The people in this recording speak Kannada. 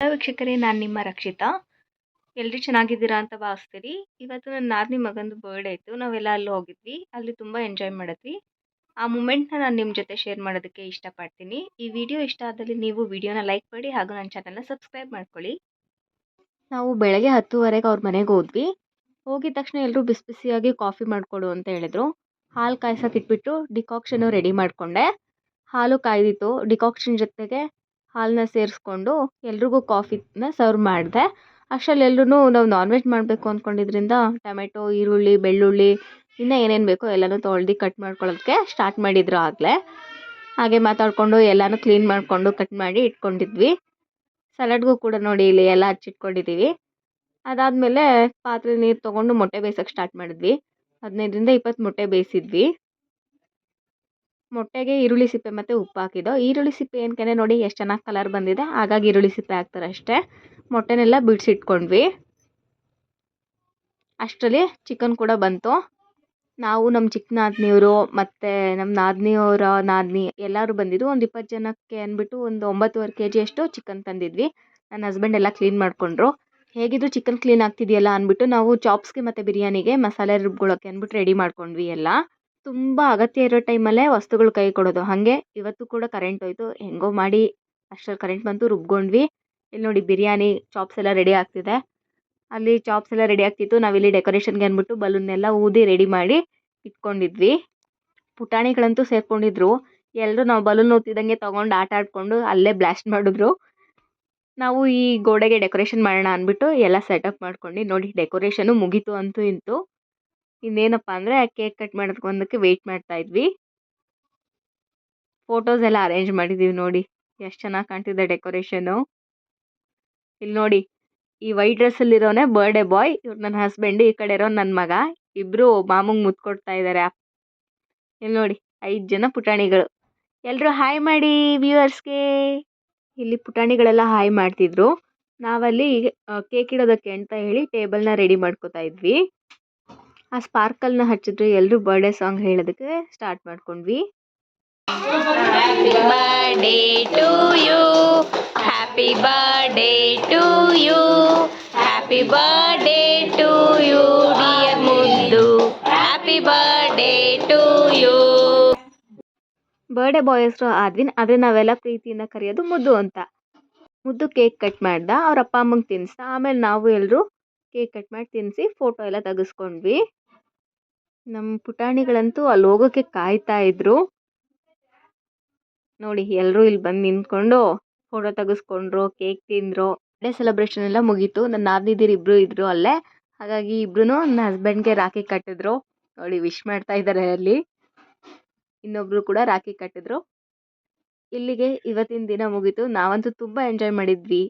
ಹಲೋ ವೀಕ್ಷಕರೇ, ನಾನು ನಿಮ್ಮ ರಕ್ಷಿತಾ. ಎಲ್ಲರೂ ಚೆನ್ನಾಗಿದ್ದೀರಾ ಅಂತ ಭಾವಿಸ್ತೀರಿ. ಇವತ್ತು ನನ್ನ ನಾದಿನಿ ಮಗಂದು ಬರ್ಡೇ ಇತ್ತು. ನಾವೆಲ್ಲ ಅಲ್ಲಿ ಹೋಗಿದ್ವಿ. ಅಲ್ಲಿ ತುಂಬ ಎಂಜಾಯ್ ಮಾಡಿದ್ವಿ. ಆ ಮೂಮೆಂಟ್ನ ನಾನು ನಿಮ್ಮ ಜೊತೆ ಶೇರ್ ಮಾಡೋದಕ್ಕೆ ಇಷ್ಟಪಡ್ತೀನಿ. ಈ ವಿಡಿಯೋ ಇಷ್ಟ ಆದಲ್ಲಿ ನೀವು ವಿಡಿಯೋನ ಲೈಕ್ ಮಾಡಿ ಹಾಗೂ ನನ್ನ ಚಾನಲ್ನ ಸಬ್ಸ್ಕ್ರೈಬ್ ಮಾಡ್ಕೊಳ್ಳಿ. ನಾವು ಬೆಳಗ್ಗೆ 10:30ಗೆ ಅವ್ರ ಮನೆಗೆ ಹೋದ್ವಿ. ಹೋಗಿದ ತಕ್ಷಣ ಎಲ್ಲರೂ ಬಿಸಿ ಬಿಸಿಯಾಗಿ ಕಾಫಿ ಮಾಡಿಕೊಡು ಅಂತ ಹೇಳಿದ್ರು. ಹಾಲು ಕಾಯ್ಸೋಕೆ ಇಟ್ಬಿಟ್ಟು ಡಿಕಾಕ್ಷನು ರೆಡಿ ಮಾಡಿಕೊಂಡೆ. ಹಾಲು ಕಾಯ್ದಿತ್ತು. ಡಿಕಾಕ್ಷನ್ ಜೊತೆಗೆ ಹಾಲನ್ನ ಸೇರಿಸ್ಕೊಂಡು ಎಲ್ರಿಗೂ ಕಾಫಿನ ಸರ್ವ್ ಮಾಡಿದೆ. ಅಷ್ಟರಲ್ಲಿ ಎಲ್ಲರೂ ನಾವು ನಾನ್ ವೆಜ್ ಮಾಡಬೇಕು ಅಂದ್ಕೊಂಡಿದ್ರಿಂದ ಟೊಮೆಟೊ, ಈರುಳ್ಳಿ, ಬೆಳ್ಳುಳ್ಳಿ ಇನ್ನೂ ಏನೇನು ಬೇಕೋ ಎಲ್ಲನೂ ತೊಳ್ದು ಕಟ್ ಮಾಡ್ಕೊಳ್ಳೋದಕ್ಕೆ ಸ್ಟಾರ್ಟ್ ಮಾಡಿದ್ರು ಆಗಲೇ. ಹಾಗೆ ಮಾತಾಡಿಕೊಂಡು ಎಲ್ಲನೂ ಕ್ಲೀನ್ ಮಾಡಿಕೊಂಡು ಕಟ್ ಮಾಡಿ ಇಟ್ಕೊಂಡಿದ್ವಿ. ಸಲಾಡ್ಗೂ ಕೂಡ ನೋಡಿ ಇಲ್ಲಿ ಎಲ್ಲ ಹಚ್ಚಿಟ್ಕೊಂಡಿದ್ದೀವಿ. ಅದಾದಮೇಲೆ ಪಾತ್ರೆ ನೀರು ತೊಗೊಂಡು ಮೊಟ್ಟೆ ಬೇಯಿಸೋಕ್ಕೆ ಸ್ಟಾರ್ಟ್ ಮಾಡಿದ್ವಿ. 15ರಿಂದ 20 ಮೊಟ್ಟೆ ಬೇಯಿಸಿದ್ವಿ. ಮೊಟ್ಟೆಗೆ ಈರುಳ್ಳಿ ಸಿಪ್ಪೆ ಮತ್ತು ಉಪ್ಪು ಹಾಕಿದ್ದು. ಈರುಳ್ಳಿ ಸಿಪ್ಪೆ ಏನಕ್ಕೆ ನೋಡಿ ಎಷ್ಟು ಚೆನ್ನಾಗಿ ಕಲರ್ ಬಂದಿದೆ, ಹಾಗಾಗಿ ಈರುಳ್ಳಿ ಸಿಪ್ಪೆ ಹಾಕ್ತಾರೆ ಅಷ್ಟೇ. ಮೊಟ್ಟೆನೆಲ್ಲ ಬಿಡಿಸಿಟ್ಕೊಂಡ್ವಿ. ಅಷ್ಟರಲ್ಲಿ ಚಿಕನ್ ಕೂಡ ಬಂತು. ನಾವು ನಮ್ಮ ಚಿಕ್ಕ ನಾದಿನಿಯವರು ಮತ್ತು ನಮ್ಮ ನಾದಿನಿಯವರ ನಾದಿನಿ ಎಲ್ಲರೂ ಬಂದಿದ್ದು. ಒಂದು 20 ಜನಕ್ಕೆ ಅಂದ್ಬಿಟ್ಟು ಒಂದು 9.5 kg ಅಷ್ಟು ಚಿಕನ್ ತಂದಿದ್ವಿ. ನನ್ನ ಹಸ್ಬೆಂಡ್ ಎಲ್ಲ ಕ್ಲೀನ್ ಮಾಡಿಕೊಂಡ್ರು. ಹೇಗಿದ್ರು ಚಿಕನ್ ಕ್ಲೀನ್ ಆಗ್ತಿದೆಯಲ್ಲ ಅಂದ್ಬಿಟ್ಟು ನಾವು ಚಾಪ್ಸ್ಗೆ ಮತ್ತು ಬಿರಿಯಾನಿಗೆ ಮಸಾಲೆ ರುಬ್ಕೊಳ್ಳೋಕ್ಕೆ ಅಂದ್ಬಿಟ್ಟು ರೆಡಿ ಮಾಡ್ಕೊಂಡ್ವಿ ಎಲ್ಲ. ತುಂಬ ಅಗತ್ಯ ಇರೋ ಟೈಮಲ್ಲೇ ವಸ್ತುಗಳು ಕೈ ಕೊಡೋದು. ಹಾಗೆ ಇವತ್ತು ಕೂಡ ಕರೆಂಟ್ ಹೋಯಿತು. ಹೆಂಗೋ ಮಾಡಿ ಅಷ್ಟರಲ್ಲಿ ಕರೆಂಟ್ ಬಂತು, ರುಬ್ಕೊಂಡ್ವಿ. ಇಲ್ಲಿ ನೋಡಿ ಬಿರಿಯಾನಿ ಚಾಪ್ಸ್ ಎಲ್ಲ ರೆಡಿ ಆಗ್ತಿದೆ. ಅಲ್ಲಿ ಚಾಪ್ಸ್ ಎಲ್ಲ ರೆಡಿ ಆಗ್ತಿತ್ತು. ನಾವಿಲ್ಲಿ ಡೆಕೋರೇಷನ್ಗೆ ಅಂದ್ಬಿಟ್ಟು ಬಲೂನ್ನೆಲ್ಲ ಊದಿ ರೆಡಿ ಮಾಡಿ ಇಟ್ಕೊಂಡಿದ್ವಿ. ಪುಟಾಣಿಗಳಂತೂ ಸೇರ್ಕೊಂಡಿದ್ರು. ಎಲ್ಲರೂ ನಾವು ಬಲೂನ್ ಊದ್ತಿದ್ದಂಗೆ ತೊಗೊಂಡು ಆಟ ಆಡಿಕೊಂಡು ಅಲ್ಲೇ ಬ್ಲಾಸ್ಟ್ ಮಾಡಿದ್ರು. ನಾವು ಈ ಗೋಡೆಗೆ ಡೆಕೋರೇಷನ್ ಮಾಡೋಣ ಅಂದ್ಬಿಟ್ಟು ಎಲ್ಲ ಸೆಟಪ್ ಮಾಡ್ಕೊಂಡು ನೋಡಿ ಡೆಕೋರೇಷನು ಮುಗೀತು ಅಂತೂ ಇಂತು. ಇನ್ನೇನಪ್ಪ ಅಂದರೆ ಕೇಕ್ ಕಟ್ ಮಾಡೋದಕ್ಕೆ ವೆಯ್ಟ್ ಮಾಡ್ತಾ ಇದ್ವಿ. ಫೋಟೋಸ್ ಎಲ್ಲ ಅರೇಂಜ್ ಮಾಡಿದ್ದೀವಿ ನೋಡಿ ಎಷ್ಟು ಚೆನ್ನಾಗಿ ಕಾಣ್ತಿದೆ ಡೆಕೋರೇಷನು. ಇಲ್ಲಿ ನೋಡಿ ಈ ವೈಟ್ ಡ್ರೆಸ್ಸಲ್ಲಿರೋನೇ ಬರ್ಡೇ ಬಾಯ್, ಇವ್ರು ನನ್ನ ಹಸ್ಬೆಂಡ್, ಈ ಕಡೆ ಇರೋ ನನ್ನ ಮಗ. ಇಬ್ಬರು ಮಾಮಂಗೆ ಮುತ್ತು ಕೊಡ್ತಾ ಇದ್ದಾರೆ. ಇಲ್ಲಿ ನೋಡಿ 5 ಜನ ಪುಟಾಣಿಗಳು. ಎಲ್ಲರೂ ಹಾಯ್ ಮಾಡಿ ವ್ಯೂವರ್ಸ್ಗೆ. ಇಲ್ಲಿ ಪುಟಾಣಿಗಳೆಲ್ಲ ಹಾಯ್ ಮಾಡ್ತಿದ್ರು. ನಾವಲ್ಲಿ ಕೇಕ್ ಇಡೋದಕ್ಕೆ ಅಂತ ಹೇಳಿ ಟೇಬಲ್ನ ರೆಡಿ ಮಾಡ್ಕೋತಾ ಇದ್ವಿ. ಆ ಸ್ಪಾರ್ಕಲ್ನ ಹಚ್ಚಿದ್ರೆ ಎಲ್ಲರೂ ಬರ್ಡೇ ಸಾಂಗ್ ಹೇಳೋದಕ್ಕೆ ಸ್ಟಾರ್ಟ್ ಮಾಡ್ಕೊಂಡ್ವಿ. Happy birthday to you, happy birthday to you, happy birthday to you dear ಮುದ್ದು, happy birthday to you. Birthday boy ಹೆಸರು ಆದ್ವಿನ್, ಆದರೆ ನಾವೆಲ್ಲ ಪ್ರೀತಿಯಿಂದ ಕರೆಯೋದು ಮುದ್ದು ಅಂತ. ಮುದ್ದು ಕೇಕ್ ಕಟ್ ಮಾಡ್ದ, ಅವ್ರ ಅಪ್ಪ ಅಮ್ಮಂಗೆ ತಿನ್ನಿಸ್ದ. ಆಮೇಲೆ ನಾವು ಎಲ್ಲರೂ ಕೇಕ್ ಕಟ್ ಮಾಡಿ ತಿನ್ನಿಸಿ ಫೋಟೋ ಎಲ್ಲ ತೆಗೆಸ್ಕೊಂಡ್ವಿ. ನಮ್ಮ ಪುಟಾಣಿಗಳಂತೂ ಅಲ್ಲಿ ಹೋಗೋಕ್ಕೆ ಕಾಯ್ತಾ ಇದ್ರು. ನೋಡಿ ಎಲ್ಲರೂ ಇಲ್ಲಿ ಬಂದು ನಿಂತ್ಕೊಂಡು ಫೋಟೋ ತೆಗೆಸ್ಕೊಂಡ್ರು, ಕೇಕ್ ತಿಂದರು. ಬರ್ಡೇ ಸೆಲೆಬ್ರೇಷನ್ ಎಲ್ಲ ಮುಗೀತು. ನನ್ನ ನಾದಿನಿದಿರು ಇಬ್ಬರು ಇದ್ದರು ಅಲ್ಲೇ. ಹಾಗಾಗಿ ಇಬ್ರು ನನ್ನ ಹಸ್ಬೆಂಡ್ಗೆ ರಾಖಿ ಕಟ್ಟಿದ್ರು. ನೋಡಿ ವಿಶ್ ಮಾಡ್ತಾ ಇದ್ದಾರೆ ಅಲ್ಲಿ. ಇನ್ನೊಬ್ರು ಕೂಡ ರಾಖಿ ಕಟ್ಟಿದ್ರು. ಇಲ್ಲಿಗೆ ಇವತ್ತಿನ ದಿನ ಮುಗೀತು. ನಾವಂತೂ ತುಂಬ ಎಂಜಾಯ್ ಮಾಡಿದ್ವಿ.